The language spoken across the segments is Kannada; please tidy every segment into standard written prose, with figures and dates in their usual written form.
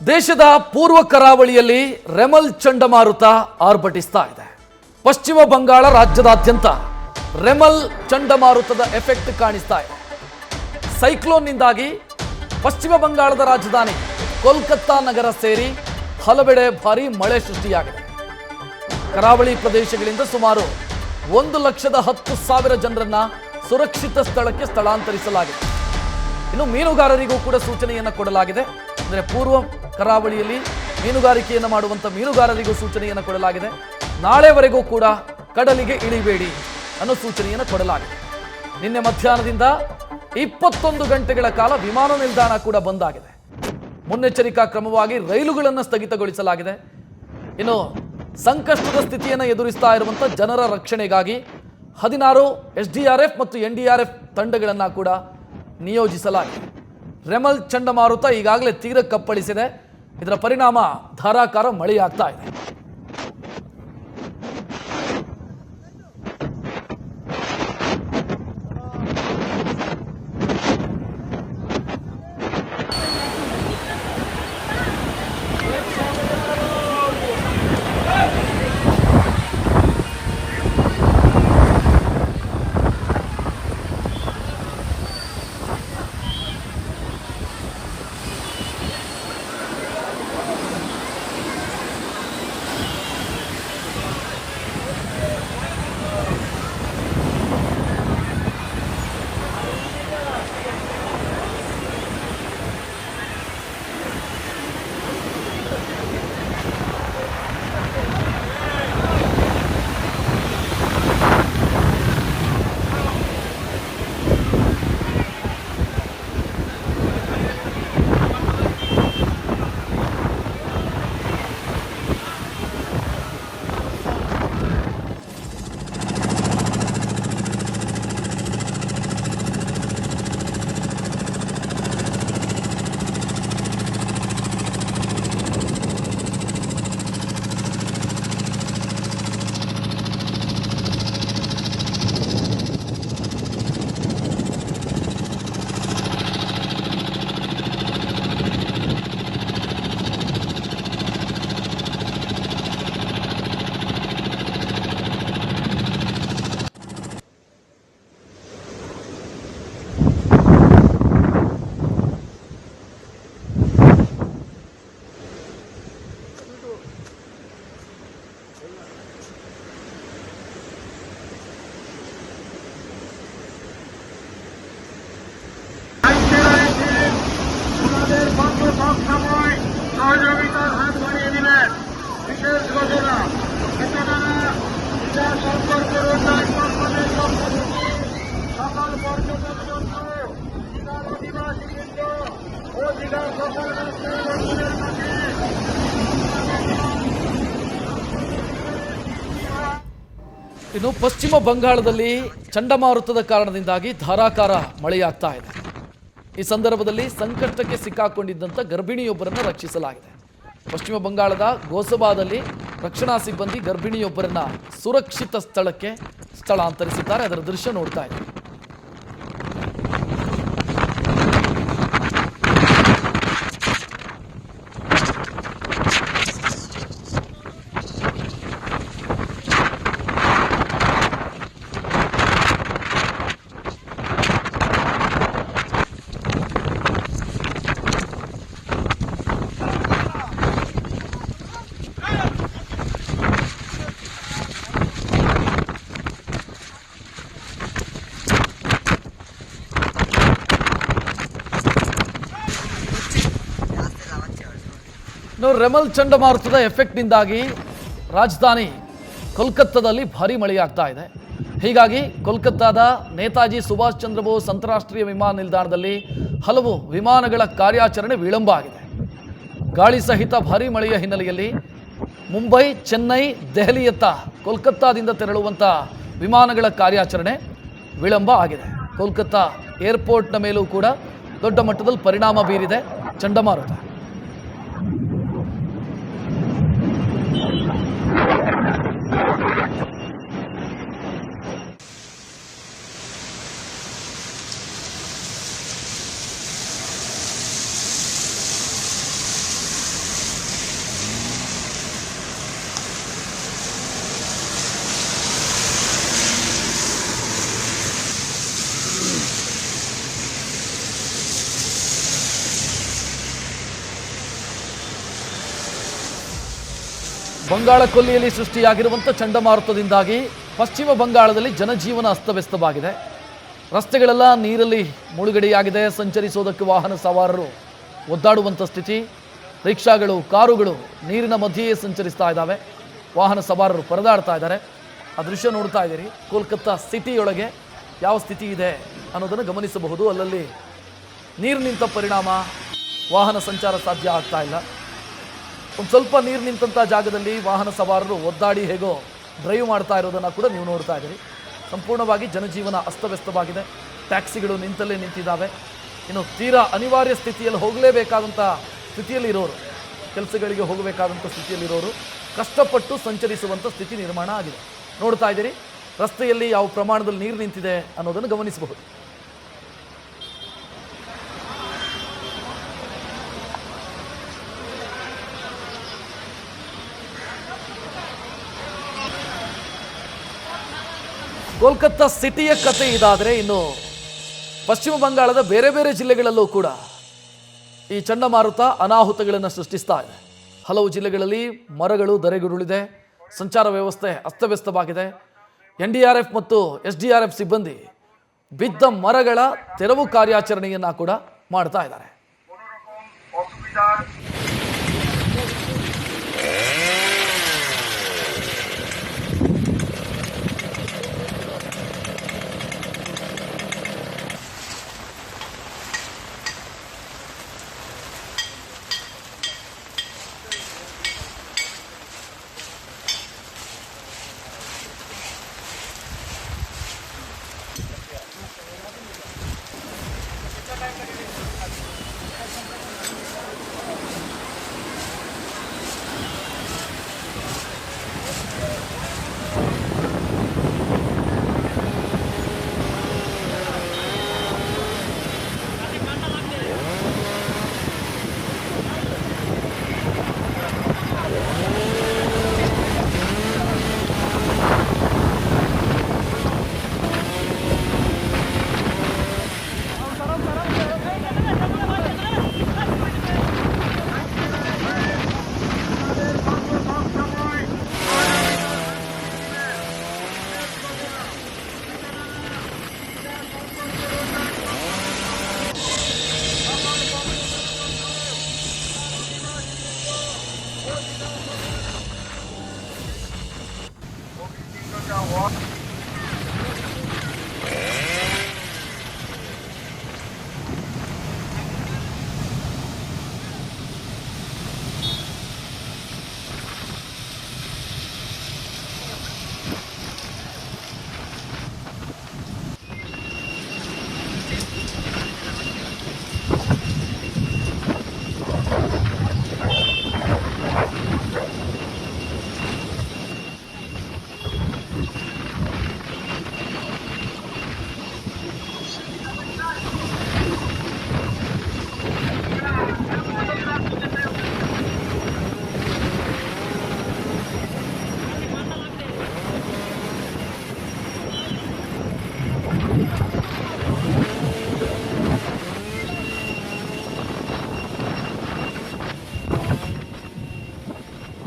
ದೇಶದ ಪೂರ್ವ ಕರಾವಳಿಯಲ್ಲಿ ರೆಮಲ್ ಚಂಡಮಾರುತ ಆರ್ಭಟಿಸ್ತಾ ಇದೆ. ಪಶ್ಚಿಮ ಬಂಗಾಳ ರಾಜ್ಯದಾದ್ಯಂತ ರೆಮಲ್ ಚಂಡಮಾರುತದ ಎಫೆಕ್ಟ್ ಕಾಣಿಸ್ತಾ ಇದೆ. ಸೈಕ್ಲೋನ್ನಿಂದಾಗಿ ಪಶ್ಚಿಮ ಬಂಗಾಳದ ರಾಜಧಾನಿ ಕೋಲ್ಕತ್ತಾ ನಗರ ಸೇರಿ ಹಲವೆಡೆ ಭಾರೀ ಮಳೆ ಸೃಷ್ಟಿಯಾಗಿದೆ. ಕರಾವಳಿ ಪ್ರದೇಶಗಳಿಂದ ಸುಮಾರು 1,10,000 ಜನರನ್ನ ಸುರಕ್ಷಿತ ಸ್ಥಳಕ್ಕೆ ಸ್ಥಳಾಂತರಿಸಲಾಗಿದೆ. ಇನ್ನು ಮೀನುಗಾರರಿಗೂ ಕೂಡ ಸೂಚನೆಯನ್ನು ಕೊಡಲಾಗಿದೆ. ಅಂದರೆ ಪೂರ್ವ ಕರಾವಳಿಯಲ್ಲಿ ಮೀನುಗಾರಿಕೆಯನ್ನು ಮಾಡುವಂಥ ಮೀನುಗಾರರಿಗೂ ಸೂಚನೆಯನ್ನು ಕೊಡಲಾಗಿದೆ. ನಾಳೆವರೆಗೂ ಕೂಡ ಕಡಲಿಗೆ ಇಳಿಬೇಡಿ ಅನ್ನೋ ಸೂಚನೆಯನ್ನು ಕೊಡಲಾಗಿದೆ. ನಿನ್ನೆ ಮಧ್ಯಾಹ್ನದಿಂದ 21 ಗಂಟೆಗಳ ಕಾಲ ವಿಮಾನ ನಿಲ್ದಾಣ ಕೂಡ ಬಂದ್ ಆಗಿದೆ. ಮುನ್ನೆಚ್ಚರಿಕಾ ಕ್ರಮವಾಗಿ ರೈಲುಗಳನ್ನು ಸ್ಥಗಿತಗೊಳಿಸಲಾಗಿದೆ. ಇನ್ನು ಸಂಕಷ್ಟದ ಸ್ಥಿತಿಯನ್ನು ಎದುರಿಸ್ತಾ ಇರುವಂಥ ಜನರ ರಕ್ಷಣೆಗಾಗಿ 16 SDRF ಮತ್ತು NDRF ತಂಡಗಳನ್ನು ಕೂಡ ನಿಯೋಜಿಸಲಾಗಿದೆ. ರೆಮಲ್ ಚಂಡಮಾರುತ ಈಗಾಗಲೇ ತೀರಕ್ಕಪ್ಪಳಿಸಿದೆ. ಇದರ ಪರಿಣಾಮ ಧಾರಾಕಾರ ಮಳೆಯಾಗ್ತಾ ಇದೆ. সহযোগিতার হাত বাড়িয়ে দিলেন বিশেষ ঘটনা সম্পর্কের উন্নয়নের সকল পর্যটন জন্য অধিবাসীবৃন্দ ও দীঘার সকল রাষ্ট্রের মাঝে ಇನ್ನು ಪಶ್ಚಿಮ ಬಂಗಾಳದಲ್ಲಿ ಚಂಡಮಾರುತದ ಕಾರಣದಿಂದಾಗಿ ಧಾರಾಕಾರ ಮಳೆಯಾಗ್ತಾ ಇದೆ. ಈ ಸಂದರ್ಭದಲ್ಲಿ ಸಂಕಷ್ಟಕ್ಕೆ ಸಿಕ್ಕಾಕೊಂಡಿದ್ದಂಥ ಗರ್ಭಿಣಿಯೊಬ್ಬರನ್ನು ರಕ್ಷಿಸಲಾಗಿದೆ. ಪಶ್ಚಿಮ ಬಂಗಾಳದ ಗೋಸಬಾದಲ್ಲಿ ರಕ್ಷಣಾ ಸಿಬ್ಬಂದಿ ಗರ್ಭಿಣಿಯೊಬ್ಬರನ್ನ ಸುರಕ್ಷಿತ ಸ್ಥಳಕ್ಕೆ ಸ್ಥಳಾಂತರಿಸಿದ್ದಾರೆ. ಅದರ ದೃಶ್ಯ ನೋಡ್ತಾ ಇದೆ. ರೆಮಲ್ ಚಂಡಮಾರುತದ ಎಫೆಕ್ಟ್ನಿಂದಾಗಿ ರಾಜಧಾನಿ ಕೋಲ್ಕತ್ತಾದಲ್ಲಿ ಭಾರೀ ಮಳೆಯಾಗ್ತಾ ಇದೆ. ಹೀಗಾಗಿ ಕೋಲ್ಕತ್ತಾದ ನೇತಾಜಿ ಸುಭಾಷ್ ಚಂದ್ರ ಬೋಸ್ ಅಂತಾರಾಷ್ಟ್ರೀಯ ವಿಮಾನ ನಿಲ್ದಾಣದಲ್ಲಿ ಹಲವು ವಿಮಾನಗಳ ಕಾರ್ಯಾಚರಣೆ ವಿಳಂಬ ಆಗಿದೆ. ಗಾಳಿ ಸಹಿತ ಭಾರೀ ಮಳೆಯ ಹಿನ್ನೆಲೆಯಲ್ಲಿ ಮುಂಬೈ, ಚೆನ್ನೈ, ದೆಹಲಿಯತ್ತ ಕೋಲ್ಕತ್ತಾದಿಂದ ತೆರಳುವಂಥ ವಿಮಾನಗಳ ಕಾರ್ಯಾಚರಣೆ ವಿಳಂಬ ಆಗಿದೆ. ಕೋಲ್ಕತ್ತಾ ಏರ್ಪೋರ್ಟ್ನ ಮೇಲೂ ಕೂಡ ದೊಡ್ಡ ಮಟ್ಟದಲ್ಲಿ ಪರಿಣಾಮ ಬೀರಿದೆ ಚಂಡಮಾರುತ. ಬಂಗಾಳ ಕೊಲ್ಲಿಯಲ್ಲಿ ಸೃಷ್ಟಿಯಾಗಿರುವಂಥ ಚಂಡಮಾರುತದಿಂದಾಗಿ ಪಶ್ಚಿಮ ಬಂಗಾಳದಲ್ಲಿ ಜನಜೀವನ ಅಸ್ತವ್ಯಸ್ತವಾಗಿದೆ. ರಸ್ತೆಗಳೆಲ್ಲ ನೀರಲ್ಲಿ ಮುಳುಗಡೆಯಾಗಿದೆ. ಸಂಚರಿಸೋದಕ್ಕೆ ವಾಹನ ಸವಾರರು ಒದ್ದಾಡುವಂಥ ಸ್ಥಿತಿ. ರಿಕ್ಷಾಗಳು, ಕಾರುಗಳು ನೀರಿನ ಮಧ್ಯೆಯೇ ಸಂಚರಿಸ್ತಾ ಇದ್ದಾವೆ. ವಾಹನ ಸವಾರರು ಪರದಾಡ್ತಾ ಇದ್ದಾರೆ. ಆ ದೃಶ್ಯ ನೋಡ್ತಾ ಇದ್ದೀರಿ. ಕೋಲ್ಕತ್ತಾ ಸಿಟಿಯೊಳಗೆ ಯಾವ ಸ್ಥಿತಿ ಇದೆ ಅನ್ನೋದನ್ನು ಗಮನಿಸಬಹುದು. ಅಲ್ಲಲ್ಲಿ ನೀರು ನಿಂತ ಪರಿಣಾಮ ವಾಹನ ಸಂಚಾರ ಸಾಧ್ಯ ಆಗ್ತಾ ಇಲ್ಲ. ಒಂದು ಸ್ವಲ್ಪ ನೀರು ನಿಂತಹ ಜಾಗದಲ್ಲಿ ವಾಹನ ಸವಾರರು ಒದ್ದಾಡಿ ಹೇಗೋ ಡ್ರೈವ್ ಮಾಡ್ತಾ ಇರೋದನ್ನು ಕೂಡ ನೀವು ನೋಡ್ತಾ ಇದ್ದೀರಿ. ಸಂಪೂರ್ಣವಾಗಿ ಜನಜೀವನ ಅಸ್ತವ್ಯಸ್ತವಾಗಿದೆ. ಟ್ಯಾಕ್ಸಿಗಳು ನಿಂತಲ್ಲೇ ನಿಂತಿದ್ದಾವೆ. ಇನ್ನು ತೀರಾ ಅನಿವಾರ್ಯ ಸ್ಥಿತಿಯಲ್ಲಿ ಹೋಗಲೇಬೇಕಾದಂಥ ಸ್ಥಿತಿಯಲ್ಲಿ ಇರೋರು, ಕೆಲಸಗಳಿಗೆ ಹೋಗಬೇಕಾದಂಥ ಸ್ಥಿತಿಯಲ್ಲಿರೋರು ಕಷ್ಟಪಟ್ಟು ಸಂಚರಿಸುವಂಥ ಸ್ಥಿತಿ ನಿರ್ಮಾಣ ಆಗಿದೆ. ನೋಡ್ತಾ ಇದ್ದೀರಿ ರಸ್ತೆಯಲ್ಲಿ ಯಾವ ಪ್ರಮಾಣದಲ್ಲಿ ನೀರು ನಿಂತಿದೆ ಅನ್ನೋದನ್ನು ಗಮನಿಸಬಹುದು. ಕೋಲ್ಕತ್ತಾ ಸಿಟಿಯ ಕತೆ ಇದಾದರೆ, ಇನ್ನು ಪಶ್ಚಿಮ ಬಂಗಾಳದ ಬೇರೆ ಬೇರೆ ಜಿಲ್ಲೆಗಳಲ್ಲೂ ಕೂಡ ಈ ಚಂಡಮಾರುತ ಅನಾಹುತಗಳನ್ನು ಸೃಷ್ಟಿಸ್ತಾ ಇದೆ. ಹಲವು ಜಿಲ್ಲೆಗಳಲ್ಲಿ ಮರಗಳು ಧರೆಗುರುಳಿದೆ. ಸಂಚಾರ ವ್ಯವಸ್ಥೆ ಅಸ್ತವ್ಯಸ್ತವಾಗಿದೆ. NDRF ಮತ್ತು SDRF ಸಿಬ್ಬಂದಿ ಬಿದ್ದ ಮರಗಳ ತೆರವು ಕಾರ್ಯಾಚರಣೆಯನ್ನು ಕೂಡ ಮಾಡ್ತಾ ಇದ್ದಾರೆ.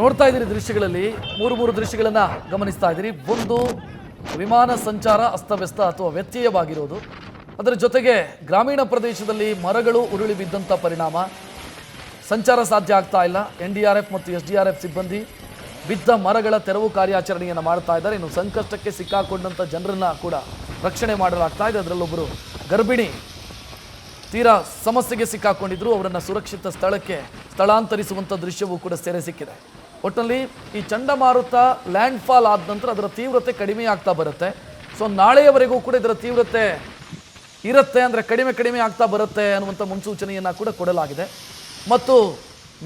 ನೋಡ್ತಾ ಇದ್ದೀರಿ ದೃಶ್ಯಗಳಲ್ಲಿ ಮೂರು ದೃಶ್ಯಗಳನ್ನು ಗಮನಿಸ್ತಾ ಇದ್ದೀರಿ. ಒಂದು, ವಿಮಾನ ಸಂಚಾರ ಅಸ್ತವ್ಯಸ್ತ ಅಥವಾ ವ್ಯತ್ಯಯವಾಗಿರೋದು. ಅದರ ಜೊತೆಗೆ ಗ್ರಾಮೀಣ ಪ್ರದೇಶದಲ್ಲಿ ಮರಗಳು ಉರುಳಿ ಬಿದ್ದಂಥ ಪರಿಣಾಮ ಸಂಚಾರ ಸಾಧ್ಯ ಆಗ್ತಾ ಇಲ್ಲ. NDRF ಮತ್ತು SDRF ಸಿಬ್ಬಂದಿ ಬಿದ್ದ ಮರಗಳ ತೆರವು ಕಾರ್ಯಾಚರಣೆಯನ್ನು ಮಾಡ್ತಾ ಇದ್ದಾರೆ. ಇನ್ನು ಸಂಕಷ್ಟಕ್ಕೆ ಸಿಕ್ಕಾಕೊಂಡಂಥ ಜನರನ್ನ ಕೂಡ ರಕ್ಷಣೆ ಮಾಡಲಾಗ್ತಾ ಇದೆ. ಅದರಲ್ಲೊಬ್ಬರು ಗರ್ಭಿಣಿ ತೀರಾ ಸಮಸ್ಯೆಗೆ ಸಿಕ್ಕಾಕೊಂಡಿದ್ರು. ಅವರನ್ನು ಸುರಕ್ಷಿತ ಸ್ಥಳಕ್ಕೆ ಸ್ಥಳಾಂತರಿಸುವಂಥ ದೃಶ್ಯವೂ ಕೂಡ ಸೆರೆ ಸಿಕ್ಕಿದೆ. ಒಟ್ಟಿನಲ್ಲಿ ಈ ಚಂಡಮಾರುತ ಲ್ಯಾಂಡ್ ಫಾಲ್ ಆದ ನಂತರ ಅದರ ತೀವ್ರತೆ ಕಡಿಮೆ ಆಗ್ತಾ ಬರುತ್ತೆ. ಸೊ ನಾಳೆಯವರೆಗೂ ಕೂಡ ಇದರ ತೀವ್ರತೆ ಇರುತ್ತೆ, ಅಂದರೆ ಕಡಿಮೆ ಆಗ್ತಾ ಬರುತ್ತೆ ಅನ್ನುವಂಥ ಮುನ್ಸೂಚನೆಯನ್ನು ಕೂಡ ಕೊಡಲಾಗಿದೆ. ಮತ್ತು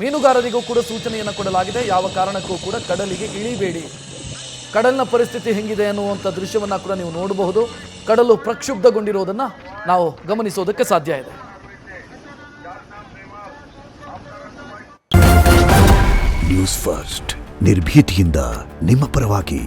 ಮೀನುಗಾರರಿಗೂ ಕೂಡ ಸೂಚನೆಯನ್ನು ಕೊಡಲಾಗಿದೆ. ಯಾವ ಕಾರಣಕ್ಕೂ ಕೂಡ ಕಡಲಿಗೆ ಇಳಿಬೇಡಿ. ಕಡಲಿನ ಪರಿಸ್ಥಿತಿ ಹೆಂಗಿದೆ ಅನ್ನುವಂಥ ದೃಶ್ಯವನ್ನು ಕೂಡ ನೀವು ನೋಡಬಹುದು. ಕಡಲು ಪ್ರಕ್ಷುಬ್ಧಗೊಂಡಿರೋದನ್ನು ನಾವು ಗಮನಿಸೋದಕ್ಕೆ ಸಾಧ್ಯ ಇದೆ. ನ್ಯೂಸ್ ಫಸ್ಟ್, ನಿರ್ಭೀತಿಯಿಂದ ನಿಮ್ಮ ಪರವಾಗಿ.